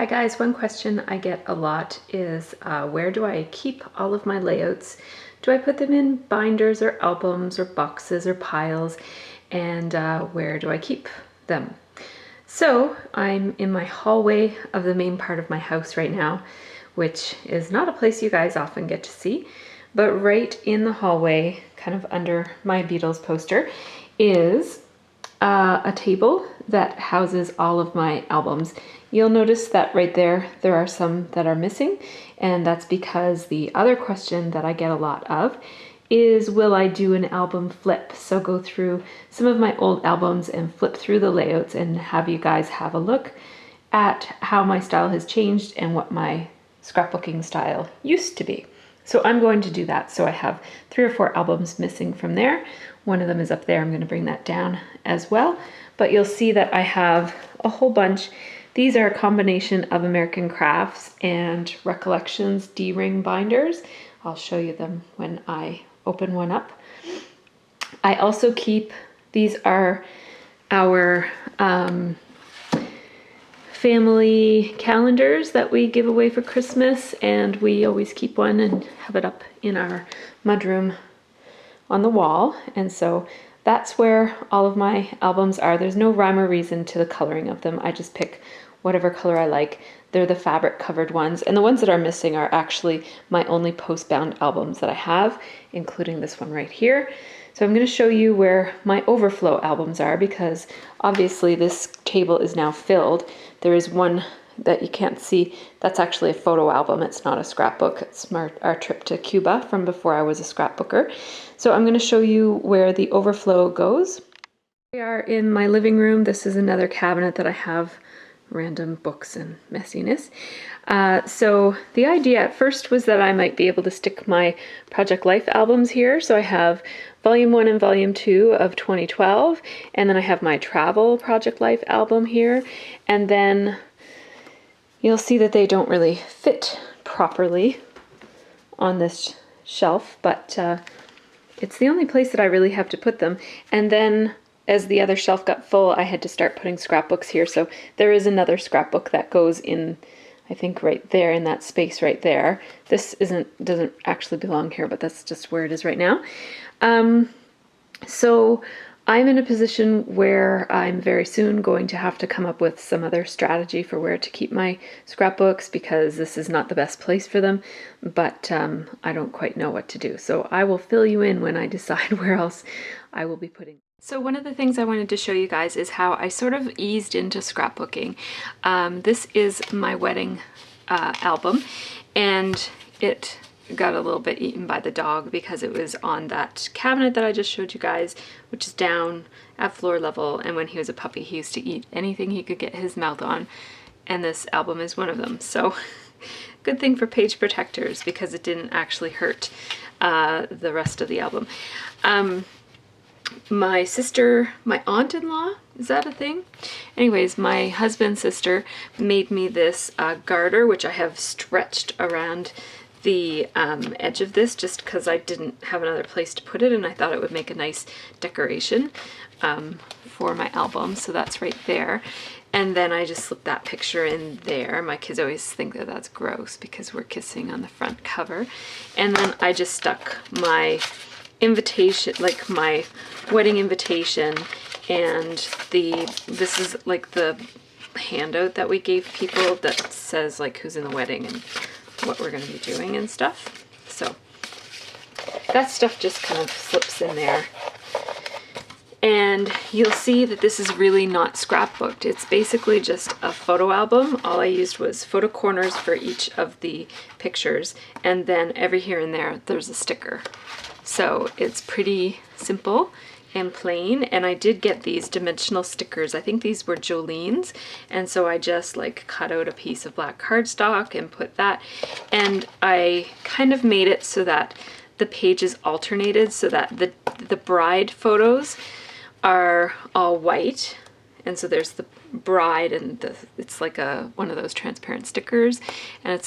Hi guys, one question I get a lot is where do I keep all of my layouts? Do I put them in binders or albums or boxes or piles? And where do I keep them? So I'm in my hallway of the main part of my house right now, which is not a place you guys often get to see, but right in the hallway, kind of under my Beatles poster, is a table that houses all of my albums. You'll notice that right there are some that are missing, and that's because the other question that I get a lot of is, will I do an album flip? So go through some of my old albums and flip through the layouts and have you guys have a look at how my style has changed and what my scrapbooking style used to be. So I'm going to do that. So I have 3 or 4 albums missing from there. One of them is up there. I'm going to bring that down as well. But you'll see that I have a whole bunch. These are a combination of American Crafts and Recollections D-ring binders. I'll show you them when I open one up. I also keep, these are our family calendars that we give away for Christmas, and we always keep one and have it up in our mudroom on the wall. And so that's where all of my albums are. There's no rhyme or reason to the coloring of them. I just pick whatever color I like. They're the fabric covered ones, and the ones that are missing are actually my only post-bound albums that I have, including this one right here. So I'm going to show you where my Overflow albums are, because obviously this table is now filled. There is one that you can't see. That's actually a photo album. It's not a scrapbook. It's our trip to Cuba from before I was a scrapbooker. So I'm going to show you where the Overflow goes. We are in my living room. This is another cabinet that I have random books and messiness. So the idea at first was that I might be able to stick my Project Life albums here. So I have Volume 1 and Volume 2 of 2012, and then I have my Travel Project Life album here, and then you'll see that they don't really fit properly on this shelf, but it's the only place that I really have to put them. And then as the other shelf got full, I had to start putting scrapbooks here. So there is another scrapbook that goes in, I think right there in that space right there. This doesn't actually belong here, but that's just where it is right now. So I'm in a position where I'm very soon going to have to come up with some other strategy for where to keep my scrapbooks, because this is not the best place for them, but I don't quite know what to do. So I will fill you in when I decide where else I will be putting. So one of the things I wanted to show you guys is how I sort of eased into scrapbooking. This is my wedding album, and it got a little bit eaten by the dog because it was on that cabinet that I just showed you guys, which is down at floor level, and when he was a puppy he used to eat anything he could get his mouth on, and this album is one of them. So good thing for page protectors, because it didn't actually hurt the rest of the album. My sister, my aunt-in-law, is that a thing? Anyways, my husband's sister made me this garter, which I have stretched around the edge of this just because I didn't have another place to put it, and I thought it would make a nice decoration for my album. So that's right there. And then I just slipped that picture in there. My kids always think that that's gross because we're kissing on the front cover. And then I just stuck my invitation, like my wedding invitation, and this is like the handout that we gave people that says like who's in the wedding and what we're going to be doing and stuff. So that stuff just kind of slips in there. And you'll see that this is really not scrapbooked. It's basically just a photo album. All I used was photo corners for each of the pictures, and then every here and there there's a sticker. So it's pretty simple and plain, and I did get these dimensional stickers. I think these were Jolene's, and so I just like cut out a piece of black cardstock and put that, and I kind of made it so that the pages alternated, so that the bride photos are all white, and so there's the bride, and it's like one of those transparent stickers, and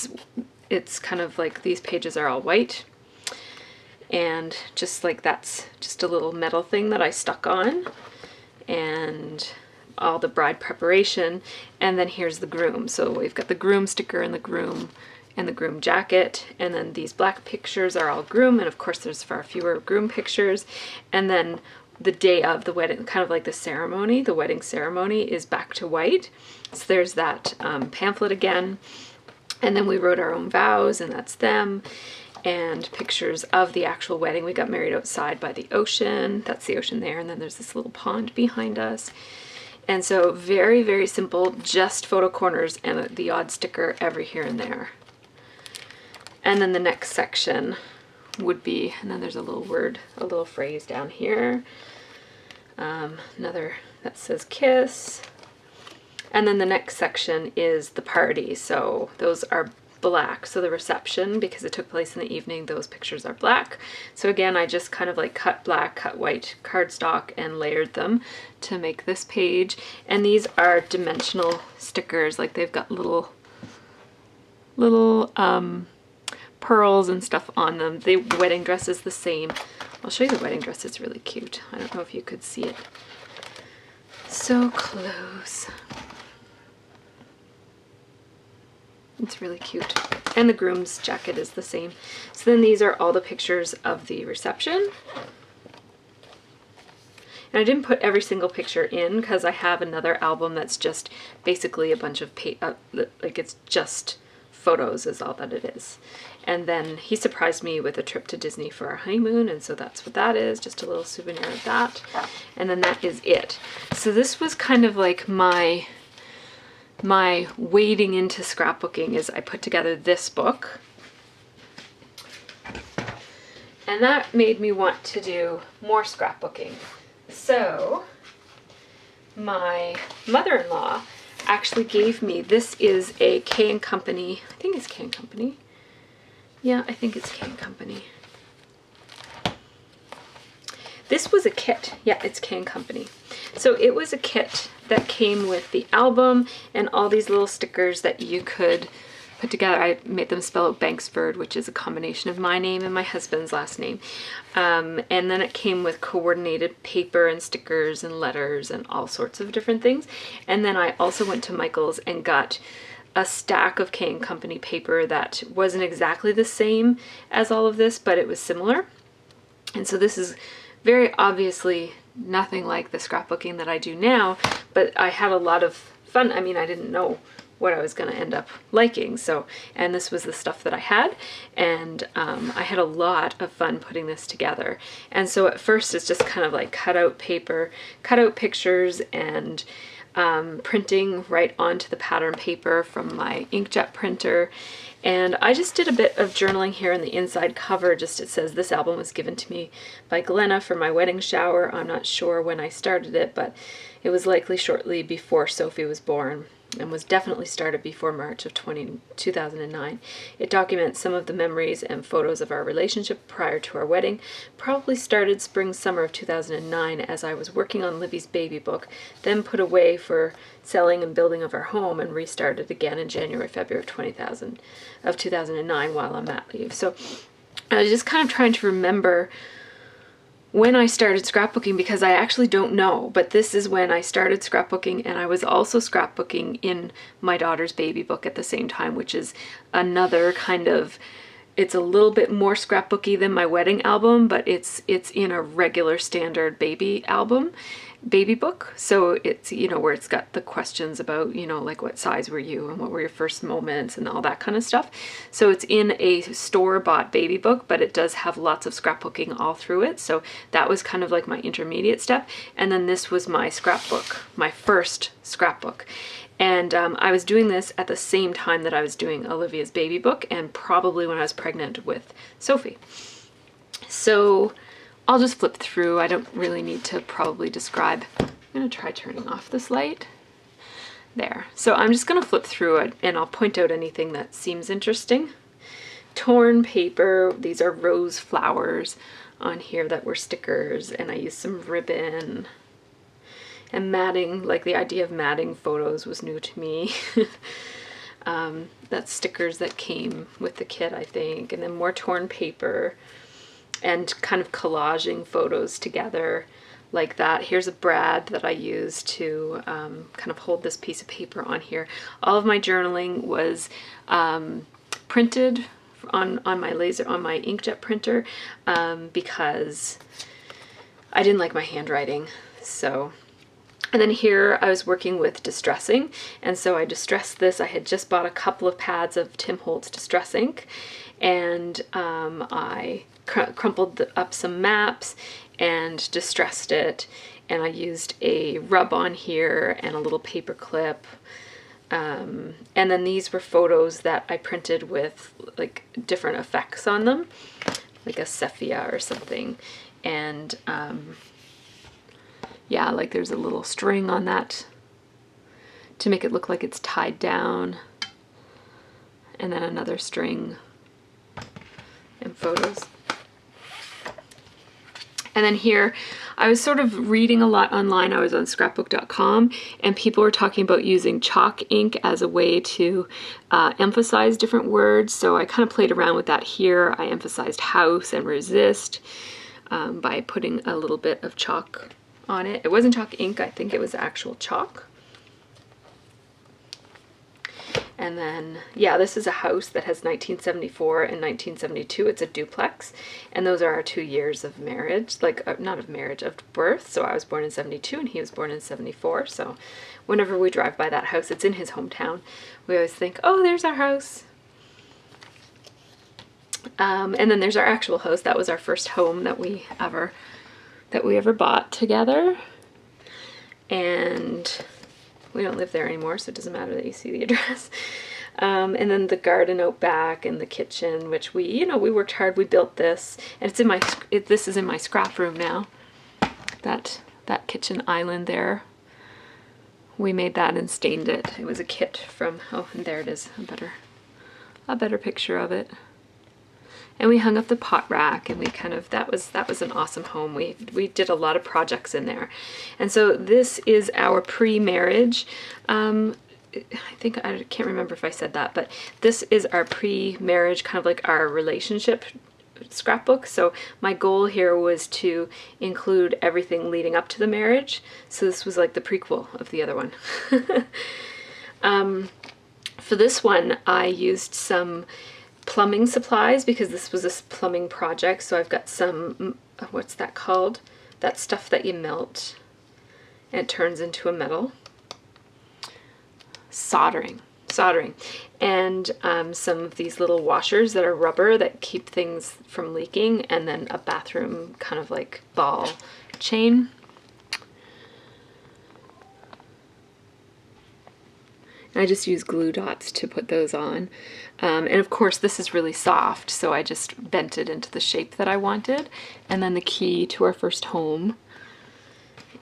it's kind of like these pages are all white. And just like that's just a little metal thing that I stuck on, and all the bride preparation, and then here's the groom. So we've got the groom sticker and the groom jacket, and then these black pictures are all groom, and of course there's far fewer groom pictures. And then the day of the wedding, kind of like the ceremony, the wedding ceremony, is back to white. So there's that pamphlet again, and then we wrote our own vows, and that's them. And pictures of the actual wedding. We got married outside by the ocean. That's the ocean there, and then there's this little pond behind us. And so very, very simple, just photo corners and the odd sticker every here and there. And then the next section would be, and then there's a little word, a little phrase down here. Another that says kiss. And then the next section is the party. So those are black. So the reception, because it took place in the evening, those pictures are black. So again, I just kind of like cut black, cut white cardstock and layered them to make this page. And these are dimensional stickers, like they've got little pearls and stuff on them. The wedding dress is the same. I'll show you the wedding dress. It's really cute. I don't know if you could see it so close. It's really cute. And the groom's jacket is the same. So then these are all the pictures of the reception. And I didn't put every single picture in because I have another album that's just basically a bunch of, like it's just photos is all that it is. And then he surprised me with a trip to Disney for our honeymoon, and so that's what that is, just a little souvenir of that. And then that is it. So this was kind of like my wading into scrapbooking. Is I put together this book, and that made me want to do more scrapbooking. So my mother-in-law actually gave me, this is a K & Company, I think it's K & Company. Yeah, I think it's K & Company. This was a kit. Yeah, it's K & Company. So it was a kit that came with the album and all these little stickers that you could put together. I made them spell out Banksford, which is a combination of my name and my husband's last name. And then it came with coordinated paper and stickers and letters and all sorts of different things. And then I also went to Michael's and got a stack of K & Company paper that wasn't exactly the same as all of this, but it was similar. And so this is very obviously nothing like the scrapbooking that I do now, but I had a lot of fun. I mean, I didn't know what I was going to end up liking. So, and this was the stuff that I had, and I had a lot of fun putting this together. And so at first it's just kind of like cut out paper, cut out pictures, and printing right onto the pattern paper from my inkjet printer. And I just did a bit of journaling here in the inside cover. Just it says this album was given to me by Glenna for my wedding shower. I'm not sure when I started it, but it was likely shortly before Sophie was born, and was definitely started before March of 2009. It documents some of the memories and photos of our relationship prior to our wedding. Probably started summer of 2009 as I was working on Livy's baby book, then put away for selling and building of our home, and restarted again in January, February of 2009 while on mat leave. So I was just kind of trying to remember when I started scrapbooking, because I actually don't know, but this is when I started scrapbooking, and I was also scrapbooking in my daughter's baby book at the same time, which is another kind of, it's a little bit more scrapbooky than my wedding album, but it's in a regular standard baby book. So it's, you know, where it's got the questions about, you know, like what size were you and what were your first moments and all that kind of stuff. So it's in a store-bought baby book, but it does have lots of scrapbooking all through it. So that was kind of like my intermediate step. And then this was my scrapbook, my first scrapbook. And I was doing this at the same time that I was doing Olivia's baby book, and probably when I was pregnant with Sophie. So I'll just flip through. I don't really need to probably describe. I'm going to try turning off this light. There. So I'm just going to flip through it, and I'll point out anything that seems interesting. Torn paper. These are rose flowers on here that were stickers, and I used some ribbon. And matting, like the idea of matting photos was new to me. That's stickers that came with the kit, I think. And then more torn paper and kind of collaging photos together. like that. Here's a brad that I use to kind of hold this piece of paper on here. All of my journaling was printed on my inkjet printer because I didn't like my handwriting. So, and then here I was working with distressing, and so I distressed this. I had just bought a couple of pads of Tim Holtz distress ink, and I crumpled up some maps and distressed it, and I used a rub-on here and a little paper clip. And then these were photos that I printed with like different effects on them, like a sepia or something. And yeah, like there's a little string on that to make it look like it's tied down, and then another string and photos. And then here, I was sort of reading a lot online. I was on scrapbook.com, and people were talking about using chalk ink as a way to emphasize different words. So I kind of played around with that here. I emphasized house and resist by putting a little bit of chalk on it. It wasn't chalk ink, I think it was actual chalk. And then, yeah, this is a house that has 1974 and 1972. It's a duplex, and those are our 2 years of marriage, like not of marriage, of birth. So I was born in 72 and he was born in 74. So whenever we drive by that house, it's in his hometown, we always think, oh, there's our house. And then there's our actual house. That was our first home that we ever bought together. And we don't live there anymore, so it doesn't matter that you see the address. And then the garden out back and the kitchen, which we worked hard. We built this, and it's in my. This is in my scrap room now. That kitchen island there. We made that and stained it. It was a kit from. Oh, and there it is. A better picture of it. And we hung up the pot rack, and we kind of, that was an awesome home. We did a lot of projects in there. And so this is our pre-marriage, I can't remember if I said that, but this is our pre-marriage, kind of like our relationship scrapbook. So my goal here was to include everything leading up to the marriage. So this was like the prequel of the other one. For this one, I used some plumbing supplies because this was a plumbing project. So I've got some, what's that called? That stuff that you melt and it turns into a metal. Soldering. And some of these little washers that are rubber that keep things from leaking, and then a bathroom kind of like ball chain. I just use glue dots to put those on. And of course this is really soft, so I just bent it into the shape that I wanted. And then the key to our first home.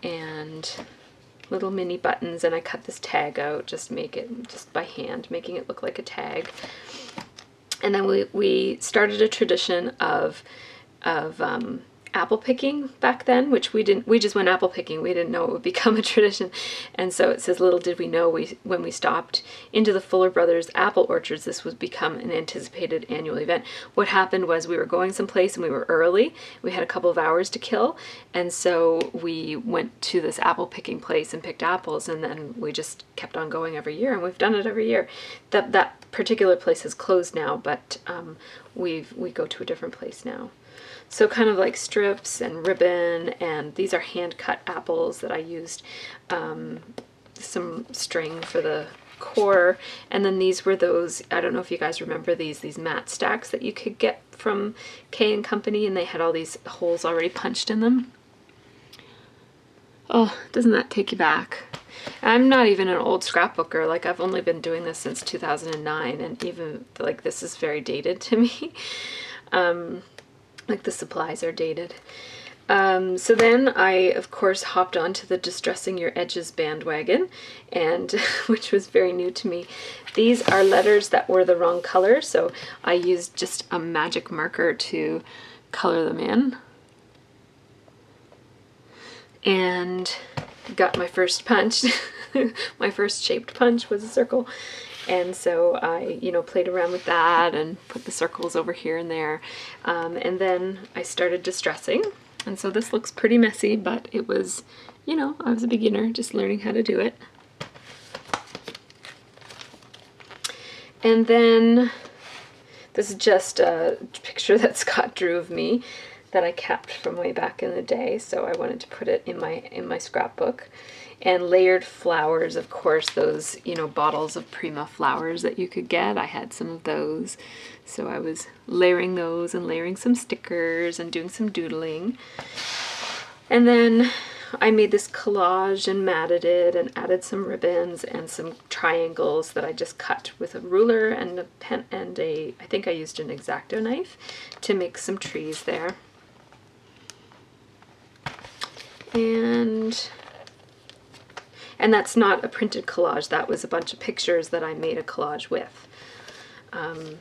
And little mini buttons, and I cut this tag out, just by hand, making it look like a tag. And then we started a tradition of apple picking back then, which we just went apple picking. We didn't know it would become a tradition. And so it says, little did we know when we stopped into the Fuller Brothers apple orchards, this would become an anticipated annual event. What happened was we were going someplace and we were early. We had a couple of hours to kill. And so we went to this apple picking place and picked apples, and then we just kept on going every year, and we've done it every year. That particular place is closed now, but we go to a different place now. So kind of like strips and ribbon, and these are hand-cut apples that I used some string for the core. And then these were those, I don't know if you guys remember these mat stacks that you could get from K & Company, and they had all these holes already punched in them. Oh, doesn't that take you back? I'm not even an old scrapbooker. Like, I've only been doing this since 2009, and even like this is very dated to me. Like the supplies are dated. So then I, of course, hopped onto the Distressing Your Edges bandwagon, and which was very new to me. These are letters that were the wrong color, so I used just a magic marker to color them in. And got my first punch. My first shaped punch was a circle. And so I, played around with that and put the circles over here and there. And then I started distressing. And so this looks pretty messy, but it was, you know, I was a beginner just learning how to do it. And then this is just a picture that Scott drew of me that I kept from way back in the day, so I wanted to put it in my scrapbook. And layered flowers, of course, those, you know, bottles of Prima flowers that you could get. I had some of those, so I was layering those and layering some stickers and doing some doodling. And then I made this collage and matted it and added some ribbons and some triangles that I just cut with a ruler and a pen and I think I used an X-Acto knife to make some trees there. And that's not a printed collage, that was a bunch of pictures that I made a collage with. And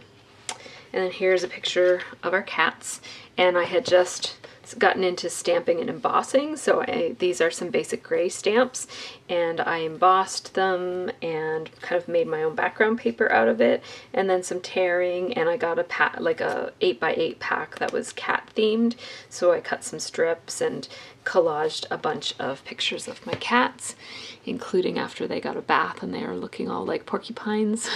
then here's a picture of our cats, and I had just gotten into stamping and embossing, so these are some basic gray stamps, and I embossed them and kind of made my own background paper out of it, and then some tearing, and I got a like a 8x8 pack that was cat themed, so I cut some strips and collaged a bunch of pictures of my cats, including after they got a bath and they are looking all like porcupines.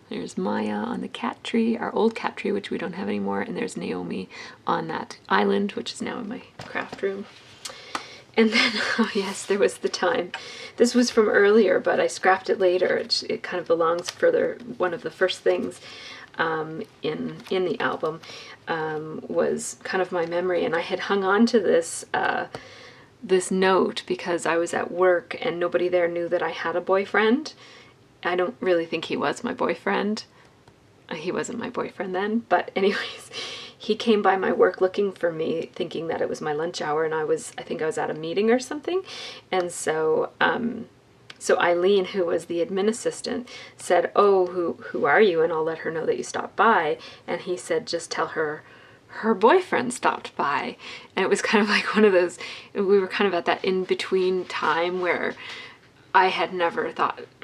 There's Maya on the cat tree, our old cat tree, which we don't have anymore, and there's Naomi on that island, which is now in my craft room. And then, oh yes, there was the time. This was from earlier, but I scrapped it later. It kind of belongs further. One of the first things in the album was kind of my memory, and I had hung on to this this note because I was at work and nobody there knew that I had a boyfriend. I don't really think he was my boyfriend. He wasn't my boyfriend then, but anyways, he came by my work looking for me, thinking that it was my lunch hour, and I think I was at a meeting or something, and so so Eileen, who was the admin assistant, said, "Oh, who are you?" And I'll let her know that you stopped by. And he said, "Just tell her her boyfriend stopped by." And it was kind of like one of those, we were kind of at that in-between time where I had never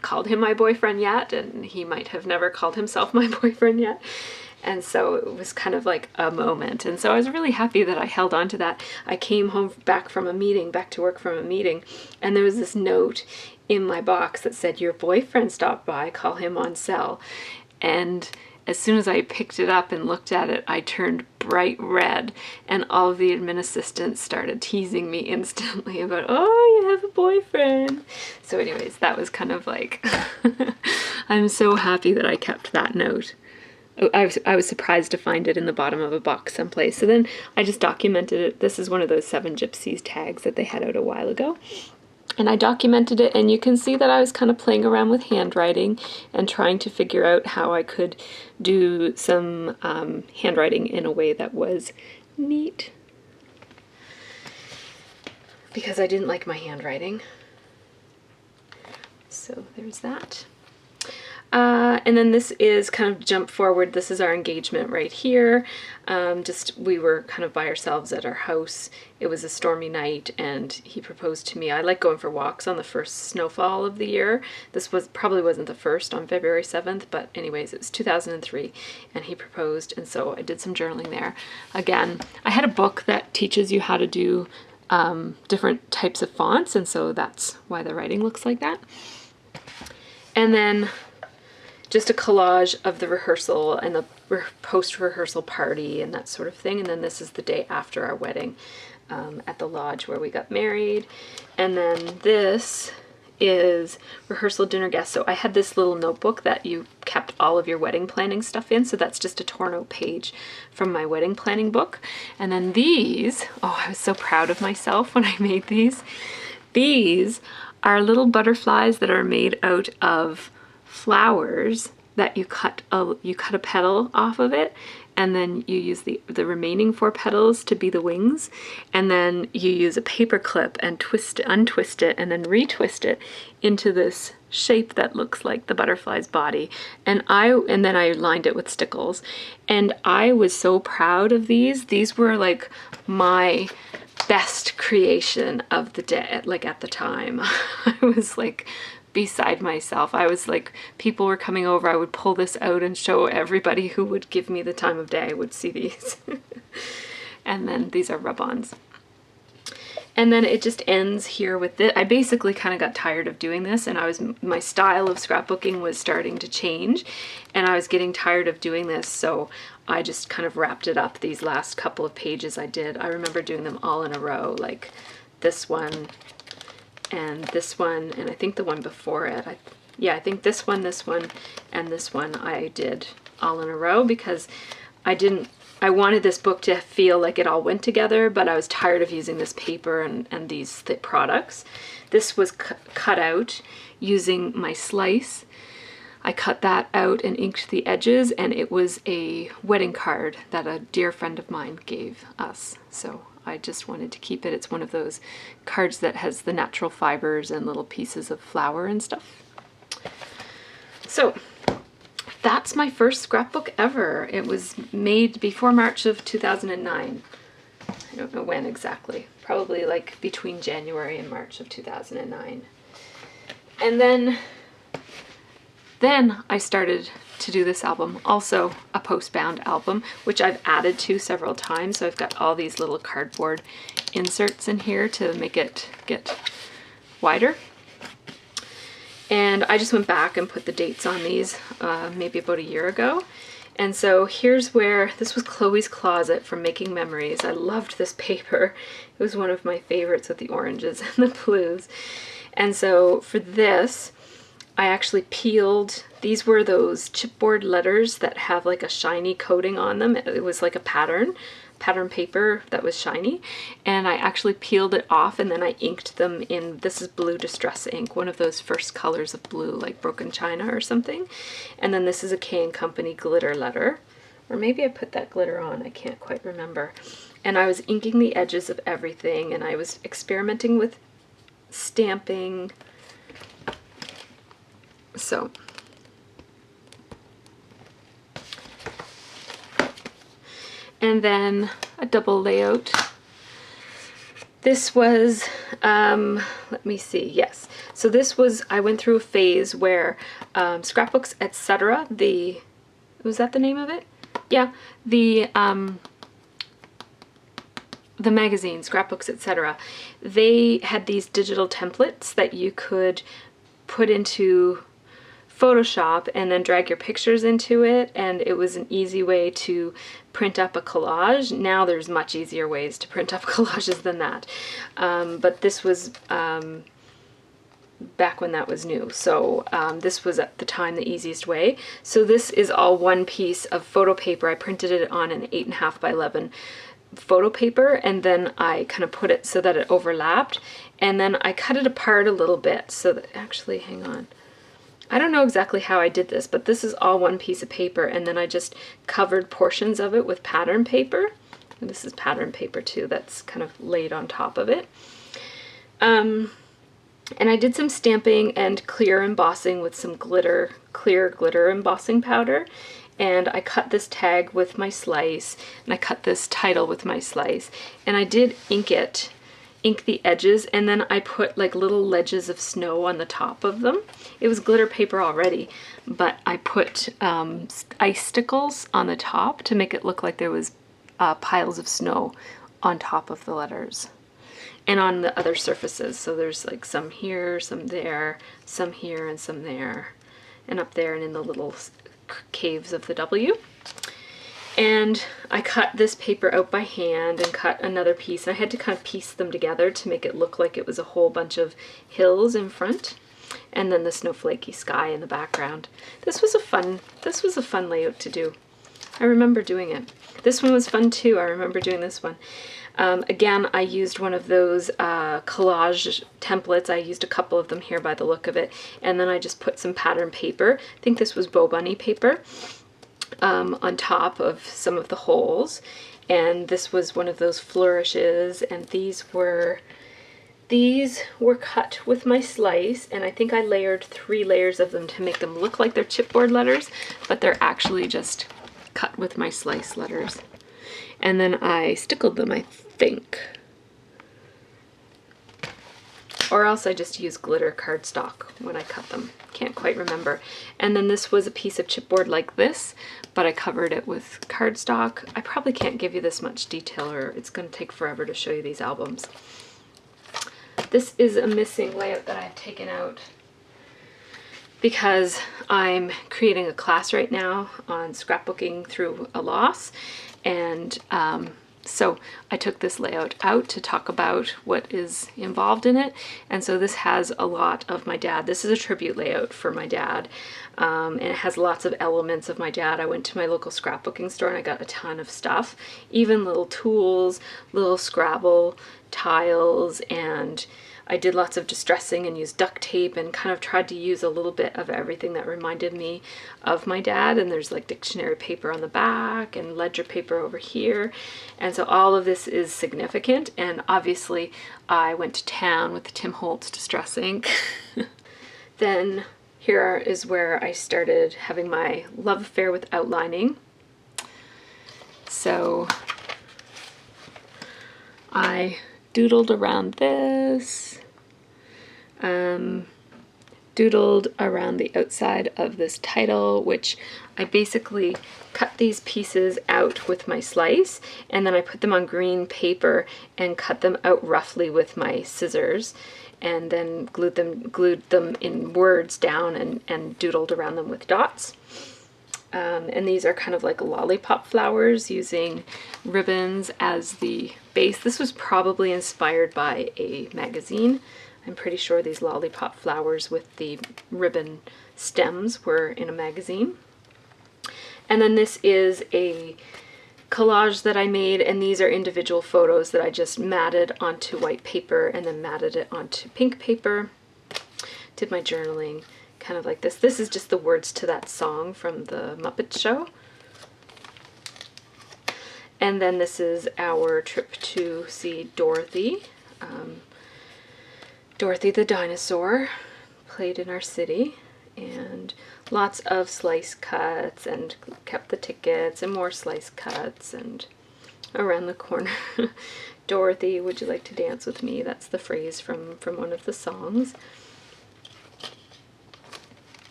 called him my boyfriend yet, and he might have never called himself my boyfriend yet. And so it was kind of like a moment. And so I was really happy that I held on to that. I came home back to work from a meeting, and there was this note in my box that said, "Your boyfriend stopped by, call him on cell." And as soon as I picked it up and looked at it, I turned bright red, and all of the admin assistants started teasing me instantly about, "Oh, you have a boyfriend." So anyways, that was kind of like, I'm so happy that I kept that note. I was surprised to find it in the bottom of a box someplace. So then I just documented it. This is one of those 7 Gypsies tags that they had out a while ago. And I documented it, and you can see that I was kind of playing around with handwriting and trying to figure out how I could do some handwriting in a way that was neat. Because I didn't like my handwriting. So there's that. And then this is kind of jump forward. This is our engagement right here. We were kind of by ourselves at our house. It was a stormy night and he proposed to me. I like going for walks on the first snowfall of the year. This probably wasn't the first on February 7th, but anyways, it was 2003 and he proposed. And so I did some journaling there. Again, I had a book that teaches you how to do different types of fonts. And so that's why the writing looks like that. And then just a collage of the rehearsal and the post-rehearsal party and that sort of thing. And then this is the day after our wedding at the lodge where we got married. And then this is rehearsal dinner guests. So I had this little notebook that you kept all of your wedding planning stuff in. So that's just a torn out page from my wedding planning book. And then these, oh, I was so proud of myself when I made these. These are little butterflies that are made out of flowers that you cut a petal off of it, and then you use the remaining 4 petals to be the wings, and then you use a paper clip and untwist it and then retwist it into this shape that looks like the butterfly's body. And then I lined it with stickles, and I was so proud of these. These were like my best creation of the day, like at the time. I was like beside myself. I was like, people were coming over, I would pull this out and show everybody who would give me the time of day would see these. And then these are rub-ons. And then it just ends here with this. I basically kind of got tired of doing this, and my style of scrapbooking was starting to change, and I was getting tired of doing this, so I just kind of wrapped it up. These last couple of pages I did, I remember doing them all in a row, like this one, and this one, and I think the one before it. I think this one, and this one I did all in a row because I wanted this book to feel like it all went together, but I was tired of using this paper and these products. This was cut out using my slice. I cut that out and inked the edges, and it was a wedding card that a dear friend of mine gave us. So I just wanted to keep it. It's one of those cards that has the natural fibers and little pieces of flower and stuff. So that's my first scrapbook ever. It was made before March of 2009. I don't know when exactly. Probably like between January and March of 2009. And then I started to do this album, also a post-bound album, which I've added to several times. So I've got all these little cardboard inserts in here to make it get wider. And I just went back and put the dates on these maybe about a year ago. And so here's where, this was Chloe's Closet from Making Memories. I loved this paper. It was one of my favorites with the oranges and the blues. And so for this, I actually peeled, these were those chipboard letters that have like a shiny coating on them. It was like a pattern paper that was shiny, and I actually peeled it off and then I inked them in, this is blue distress ink, one of those first colors of blue, like broken china or something. And then this is a K & Company glitter letter, or maybe I put that glitter on, I can't quite remember. And I was inking the edges of everything, and I was experimenting with stamping. So and then a double layout. This was, let me see, yes. So this was, I went through a phase where Scrapbooks, etc., was that the name of it? Yeah, the magazine, Scrapbooks, etc., they had these digital templates that you could put into Photoshop and then drag your pictures into it, and it was an easy way to print up a collage. Now there's much easier ways to print up collages than that, but this was back when that was new, so this was at the time the easiest way. So this is all one piece of photo paper. I printed it on an 8.5 by 11 photo paper, and then I kind of put it so that it overlapped, and then I cut it apart a little bit so that, actually, hang on. I don't know exactly how I did this, but this is all one piece of paper, and then I just covered portions of it with pattern paper. And this is pattern paper too, that's kind of laid on top of it. And I did some stamping and clear embossing with some clear glitter embossing powder. And I cut this tag with my slice, and I cut this title with my slice, and I did ink the edges, and then I put like little ledges of snow on the top of them. It was glitter paper already, but I put icicles on the top to make it look like there was piles of snow on top of the letters and on the other surfaces. So there's like some here, some there, some here, and some there, and up there, and in the little caves of the W. And I cut this paper out by hand and cut another piece. I had to kind of piece them together to make it look like it was a whole bunch of hills in front, and then the snowflakey sky in the background. This was a fun layout to do. I remember doing it. This one was fun too. I remember doing this one. Again, I used one of those collage templates. I used a couple of them here by the look of it, and then I just put some pattern paper. I think this was Bow Bunny paper. On top of some of the holes, and this was one of those flourishes, and these were cut with my slice, and I think I layered 3 layers of them to make them look like they're chipboard letters, but they're actually just cut with my slice letters. And then I stickled them, I think. or else I just use glitter cardstock when I cut them. Can't quite remember. And then this was a piece of chipboard like this, but I covered it with cardstock. I probably can't give you this much detail, or it's going to take forever to show you these albums. This is a missing layout that I've taken out because I'm creating a class right now on scrapbooking through a loss, and so I took this layout out to talk about what is involved in it. And so this has a lot of my dad. This is a tribute layout for my dad, and it has lots of elements of my dad. I went to my local scrapbooking store and I got a ton of stuff, even little tools, little Scrabble tiles, and I did lots of distressing and used duct tape and kind of tried to use a little bit of everything that reminded me of my dad. And there's like dictionary paper on the back and ledger paper over here. And so all of this is significant. And obviously I went to town with the Tim Holtz distressing. Then here is where I started having my love affair with outlining. So I doodled around this, doodled around the outside of this title, which I basically cut these pieces out with my slice, and then I put them on green paper and cut them out roughly with my scissors, and then glued them in words down and doodled around them with dots. And these are kind of like lollipop flowers using ribbons as the base. This was probably inspired by a magazine. I'm pretty sure these lollipop flowers with the ribbon stems were in a magazine. And then this is a collage that I made, and these are individual photos that I just matted onto white paper and then matted it onto pink paper. Did my journaling kind of like this. This is just the words to that song from the Muppet Show. And then this is our trip to see Dorothy. Dorothy the dinosaur played in our city, and lots of slice cuts, and kept the tickets and more slice cuts, and around the corner. Dorothy, would you like to dance with me? That's the phrase from one of the songs.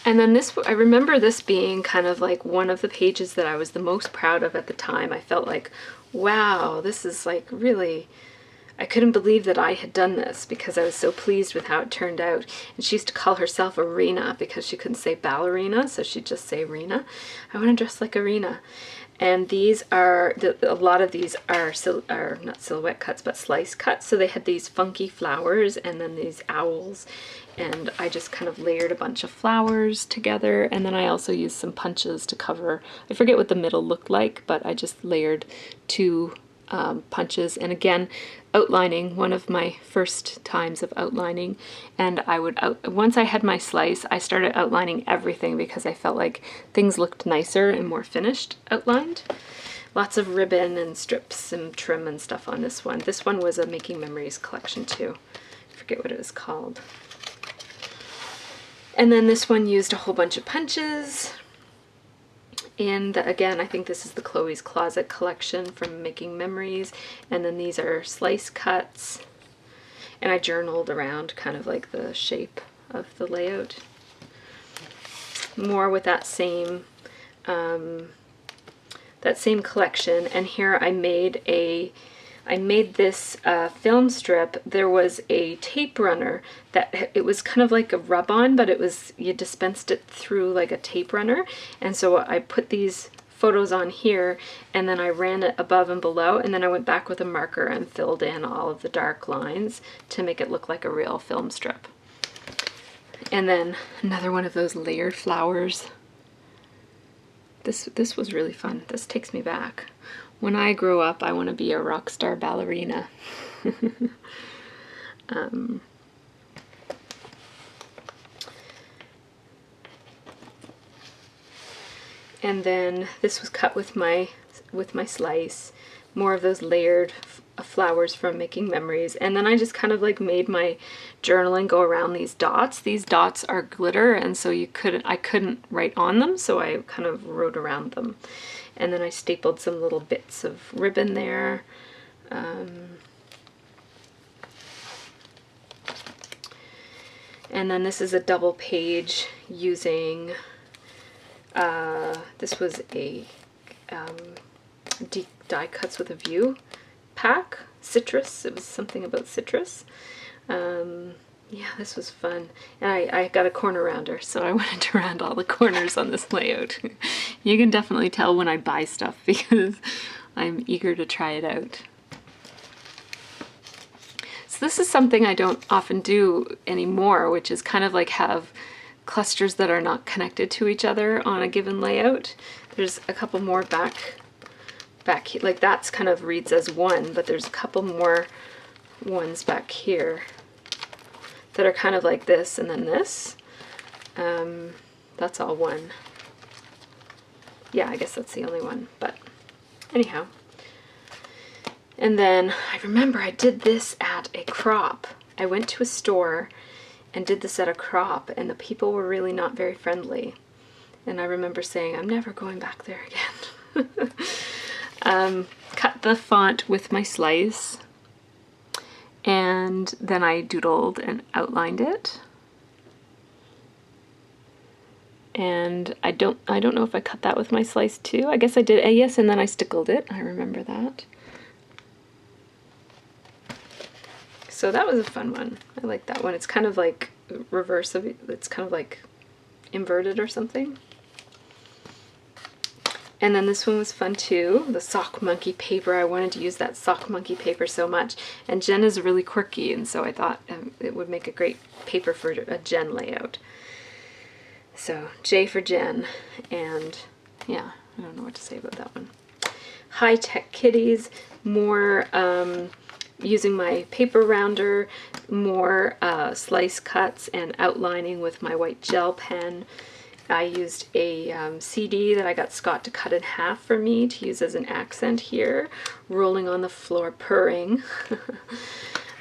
And then this, I remember this being kind of like one of the pages that I was the most proud of at the time. I felt like, wow, this is like really, I couldn't believe that I had done this because I was so pleased with how it turned out. And she used to call herself Arena because she couldn't say ballerina, so she'd just say Arena. I want to dress like Arena. And these are, a lot of these are not silhouette cuts, but slice cuts. So they had these funky flowers and then these owls. And I just kind of layered a bunch of flowers together. And then I also used some punches to cover, I forget what the middle looked like, but I just layered two punches. And again, outlining, one of my first times of outlining. And I would, once I had my slice, I started outlining everything because I felt like things looked nicer and more finished outlined. Lots of ribbon and strips and trim and stuff on this one. This one was a Making Memories collection too. I forget what it was called. And then this one used a whole bunch of punches. And again, I think this is the Chloe's Closet collection from Making Memories. And then these are slice cuts. And I journaled around kind of like the shape of the layout. More with that same collection. And here I made this film strip. There was a tape runner that it was kind of like a rub-on, but it was, you dispensed it through like a tape runner. And so I put these photos on here, and then I ran it above and below, and then I went back with a marker and filled in all of the dark lines to make it look like a real film strip. And then another one of those layered flowers. This was really fun. This takes me back. When I grow up, I want to be a rock star ballerina. And then this was cut with my slice. More of those layered flowers from Making Memories. And then I just kind of like made my journaling go around these dots. These dots are glitter, and so I couldn't write on them, so I kind of wrote around them. And then I stapled some little bits of ribbon there. And then this is a double page using, this was a die cuts with a view pack, citrus. It was something about citrus. Yeah, this was fun. And I got a corner rounder, so I wanted to round all the corners on this layout. You can definitely tell when I buy stuff because I'm eager to try it out. So this is something I don't often do anymore, which is kind of like have clusters that are not connected to each other on a given layout. There's a couple more back here, like that's kind of reads as one, but there's a couple more ones back here that are kind of like this and then this. That's all one. Yeah, I guess that's the only one, but anyhow. And then I remember I did this at a crop. I went to a store and did this at a crop, and the people were really not very friendly. And I remember saying, I'm never going back there again. Cut the font with my slice, and then I doodled and outlined it. And I don't know if I cut that with my slice too. I guess I did. Yes, and then I stickled it. I remember that. So that was a fun one. I like that one. It's kind of like reverse of, it's kind of like inverted or something. And then this one was fun too, the sock monkey paper. I wanted to use that sock monkey paper so much. And Jen is really quirky, and so I thought it would make a great paper for a Jen layout. So J for Jen, and yeah, I don't know what to say about that one. High-tech kitties, more using my paper rounder, more slice cuts and outlining with my white gel pen. I used a CD that I got Scott to cut in half for me to use as an accent here, rolling on the floor purring.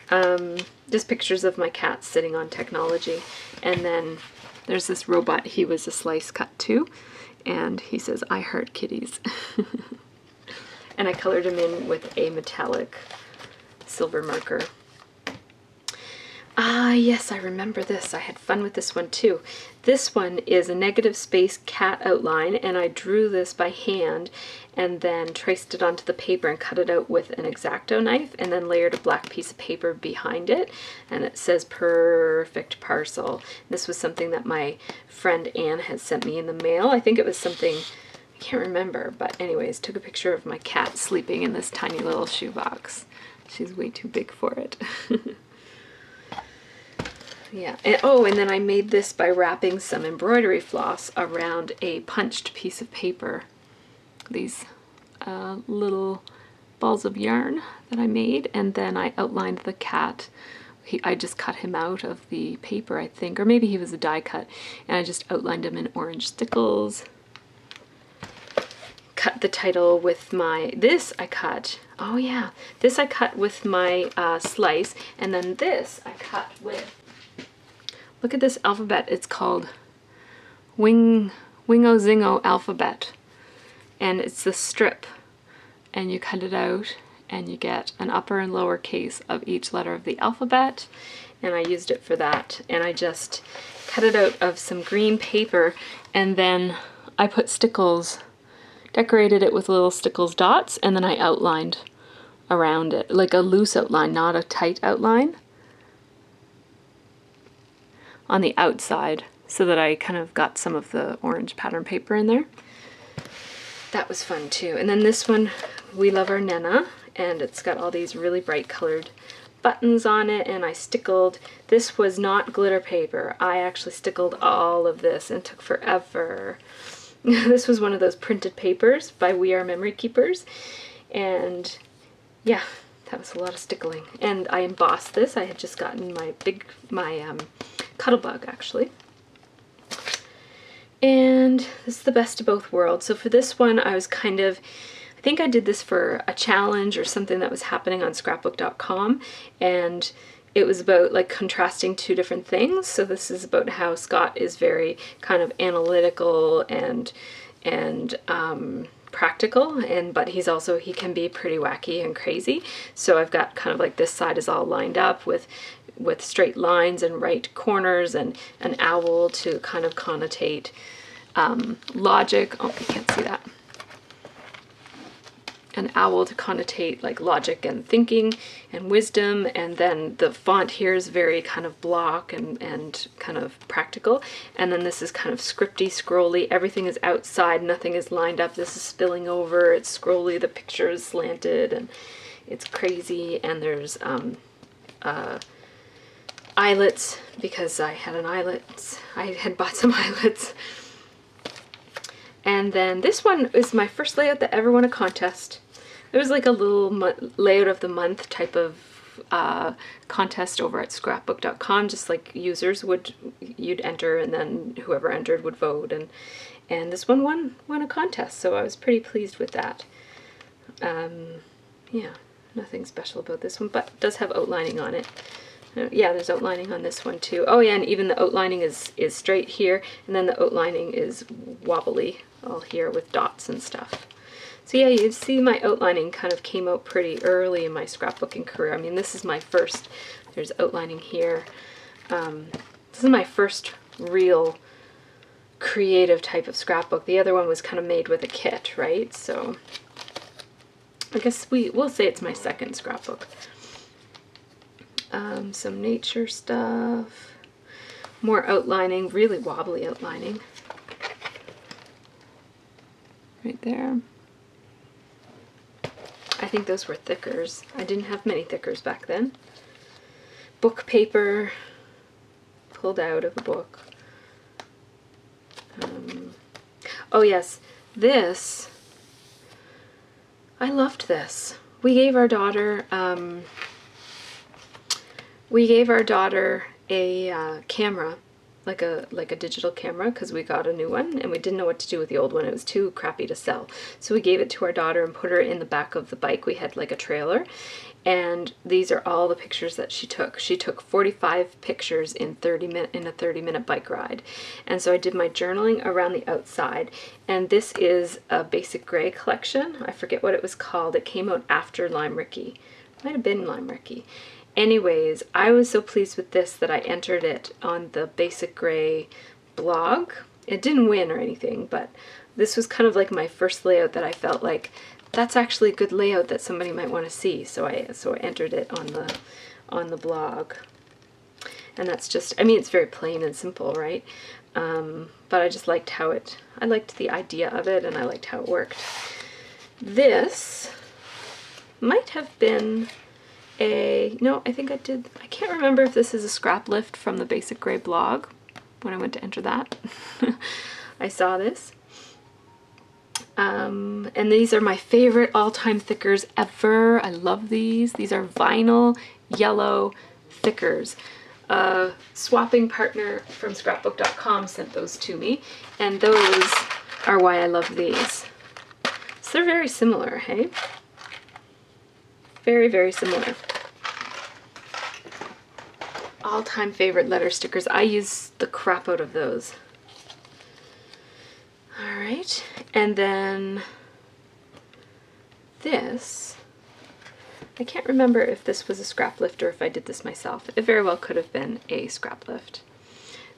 Just pictures of my cat sitting on technology. And then there's this robot, he was a slice cut too, and he says, I heart kitties. And I colored him in with a metallic silver marker. Ah, yes, I remember this. I had fun with this one too. This one is a negative space cat outline, and I drew this by hand and then traced it onto the paper and cut it out with an X-Acto knife, and then layered a black piece of paper behind it, and it says perfect parcel. This was something that my friend Anne had sent me in the mail. I think it was something, I can't remember, but anyways, took a picture of my cat sleeping in this tiny little shoebox. She's way too big for it. Yeah, and oh, and then I made this by wrapping some embroidery floss around a punched piece of paper. These little balls of yarn that I made, and then I outlined the cat. I just cut him out of the paper, I think, or maybe he was a die cut, and I just outlined him in orange stickles. Cut the title with my, this I cut, oh yeah, this I cut with my slice, and then this I cut with, look at this alphabet, it's called Wingo Zingo Alphabet, and it's the strip, and you cut it out and you get an upper and lower case of each letter of the alphabet, and I used it for that. And I just cut it out of some green paper, and then I put stickles, decorated it with little stickles dots, and then I outlined around it, like a loose outline, not a tight outline, on the outside, so that I kind of got some of the orange pattern paper in there. That was fun too. And then this one, We Love Our Nana, and it's got all these really bright colored buttons on it, and I stickled, this was not glitter paper, I actually stickled all of this, and it took forever. This was one of those printed papers by We Are Memory Keepers, and yeah, that was a lot of stickling. And I embossed this. I had just gotten my Cuttlebug actually. And this is the best of both worlds. So for this one, I was kind of, I think I did this for a challenge or something that was happening on scrapbook.com, and it was about like contrasting two different things. So this is about how Scott is very kind of analytical and practical, but he can be pretty wacky and crazy. So I've got kind of like this side is all lined up with with straight lines and right corners, and an owl to kind of connotate logic. Oh, you can't see that. An owl to connotate like logic and thinking and wisdom, and then the font here is very kind of block and kind of practical, and then this is kind of scripty, scrolly. Everything is outside, nothing is lined up. This is spilling over, it's scrolly, the picture is slanted, and it's crazy. And there's eyelets, because I had bought some eyelets. And then this one is my first layout that ever won a contest. It was like a little layout of the month type of contest over at scrapbook.com, just like users you'd enter, and then whoever entered would vote, and this one won a contest, so I was pretty pleased with that. Yeah, nothing special about this one, but it does have outlining on it. Yeah, there's outlining on this one too. Oh yeah, and even the outlining is straight here, and then the outlining is wobbly all here with dots and stuff. So yeah, you see my outlining kind of came out pretty early in my scrapbooking career. I mean, this is my first, there's outlining here. This is my first real creative type of scrapbook. The other one was kind of made with a kit, right? So I guess we'll say it's my second scrapbook. Some nature stuff, more outlining, really wobbly outlining. Right there. I think those were thickers. I didn't have many thickers back then. Book paper, pulled out of a book. Oh yes, this, I loved this. We gave our daughter a camera, like a digital camera, because we got a new one and we didn't know what to do with the old one. It was too crappy to sell. So we gave it to our daughter and put her in the back of the bike. We had like a trailer, and these are all the pictures that she took. She took 45 pictures in a 30-minute bike ride. And so I did my journaling around the outside, and this is a basic gray collection. I forget what it was called. It came out after Lime Ricky. Might have been Lime Ricky. Anyways, I was so pleased with this that I entered it on the Basic Gray blog. It didn't win or anything, but this was kind of like my first layout that I felt like that's actually a good layout that somebody might want to see. So I entered it on the blog. And that's just, I mean, it's very plain and simple, right? But I just liked I liked the idea of it, and I liked how it worked. This might have been no, I think I can't remember if this is a scrap lift from the Basic Gray blog. When I went to enter that, I saw this. And these are my favorite all-time thickers ever. I love these. These are vinyl yellow thickers. Swapping partner from scrapbook.com sent those to me, and those are why I love these. So they're very similar, hey? Very, very similar. All-time favorite letter stickers. I use the crap out of those. Alright, and then this, I can't remember if this was a scrap lift or if I did this myself. It very well could have been a scrap lift.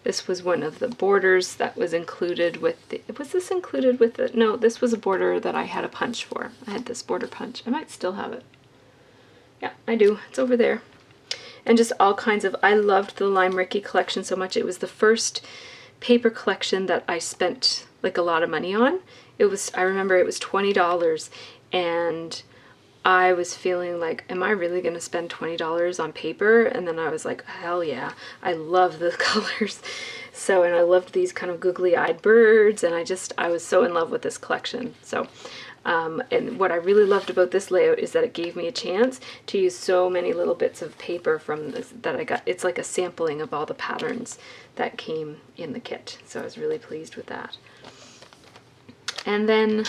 This was one of the borders that was included with the, was this included with the, no, this was a border that I had a punch for. I had this border punch. I might still have it. Yeah, I do. It's over there. And just all kinds of, I loved the Lime Ricky collection so much. It was the first paper collection that I spent like a lot of money on. It was, I remember it was $20, and I was feeling like, am I really going to spend $20 on paper? And then I was like, hell yeah, I love the colors. So, and I loved these kind of googly-eyed birds, and I was so in love with this collection. So, and what I really loved about this layout is that it gave me a chance to use so many little bits of paper from this that I got. It's like a sampling of all the patterns that came in the kit. So I was really pleased with that. And then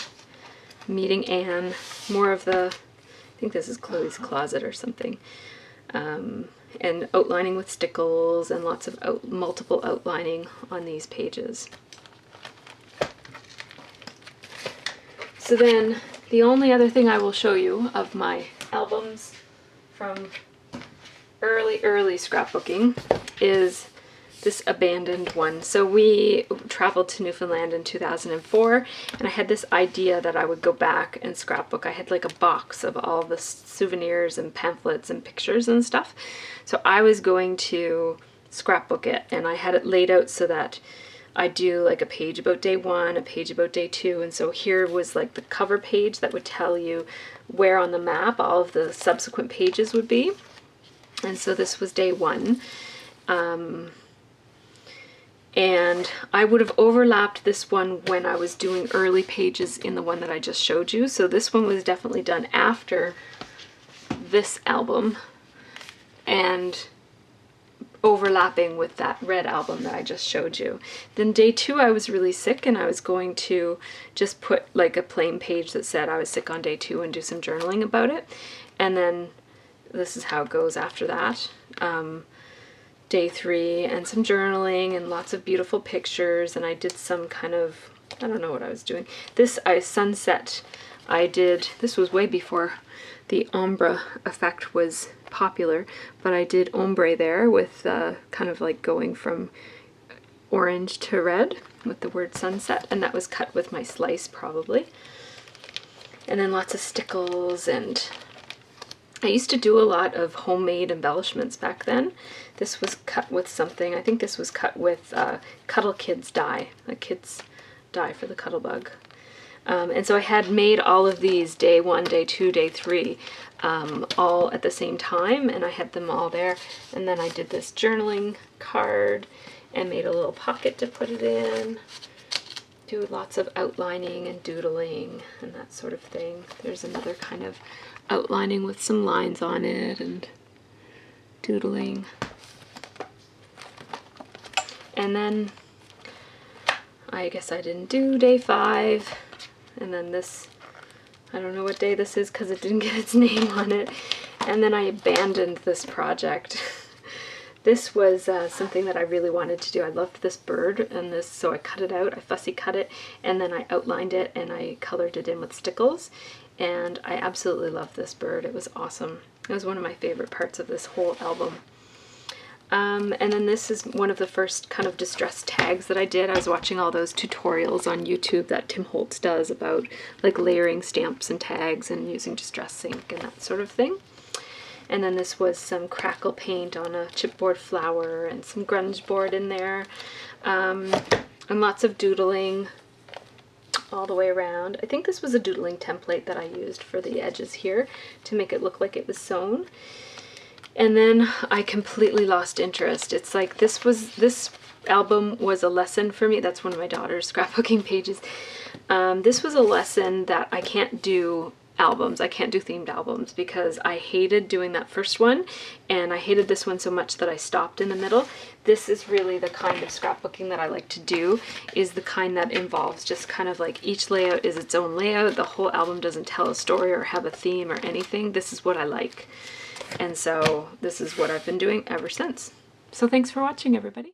Meeting Anne, more of the, I think this is Chloe's Closet or something. And outlining with stickles and lots of multiple outlining on these pages. So then the only other thing I will show you of my albums from early scrapbooking is this abandoned one. So we traveled to Newfoundland in 2004, and I had this idea that I would go back and scrapbook. I had like a box of all the souvenirs and pamphlets and pictures and stuff. So I was going to scrapbook it, and I had it laid out so that I do like a page about day 1, a page about day 2, and so here was like the cover page that would tell you where on the map all of the subsequent pages would be. And so this was day 1. And I would have overlapped this one when I was doing early pages in the one that I just showed you. So this one was definitely done after this album and overlapping with that red album that I just showed you. Then day 2 I was really sick, and I was going to just put like a plain page that said I was sick on day 2 and do some journaling about it. And then this is how it goes after that. Day 3 and some journaling and lots of beautiful pictures, and I did some kind of, I don't know what I was doing. This sunset I did, this was way before the ombre effect was popular, but I did ombre there with kind of like going from orange to red with the word sunset, and that was cut with my slice probably. And then lots of stickles, and I used to do a lot of homemade embellishments back then. This was cut with something, I think this was cut with Cuddle Kids dye, a kid's dye for the Cuddle Bug. And so I had made all of these day 1, day 2, day 3, all at the same time, and I had them all there. And then I did this journaling card and made a little pocket to put it in. Do lots of outlining and doodling and that sort of thing. There's another kind of outlining with some lines on it and doodling. And then I guess I didn't do day 5. And then this, I don't know what day this is because it didn't get its name on it. And then I abandoned this project. This was something that I really wanted to do. I loved this bird and this, so I cut it out, I fussy cut it, and then I outlined it and I colored it in with stickles. And I absolutely loved this bird. It was awesome. It was one of my favorite parts of this whole album. And then this is one of the first kind of distress tags that I did. I was watching all those tutorials on YouTube that Tim Holtz does about like layering stamps and tags and using distress ink and that sort of thing. And then this was some crackle paint on a chipboard flower and some grunge board in there. And lots of doodling all the way around. I think this was a doodling template that I used for the edges here to make it look like it was sewn. And then I completely lost interest. It's like this album was a lesson for me. That's one of my daughter's scrapbooking pages. This was a lesson that I can't do albums. I can't do themed albums because I hated doing that first one, and I hated this one so much that I stopped in the middle. This is really the kind of scrapbooking that I like to do, is the kind that involves just kind of like each layout is its own layout. The whole album doesn't tell a story or have a theme or anything. This is what I like. And so this is what I've been doing ever since. So thanks for watching, everybody.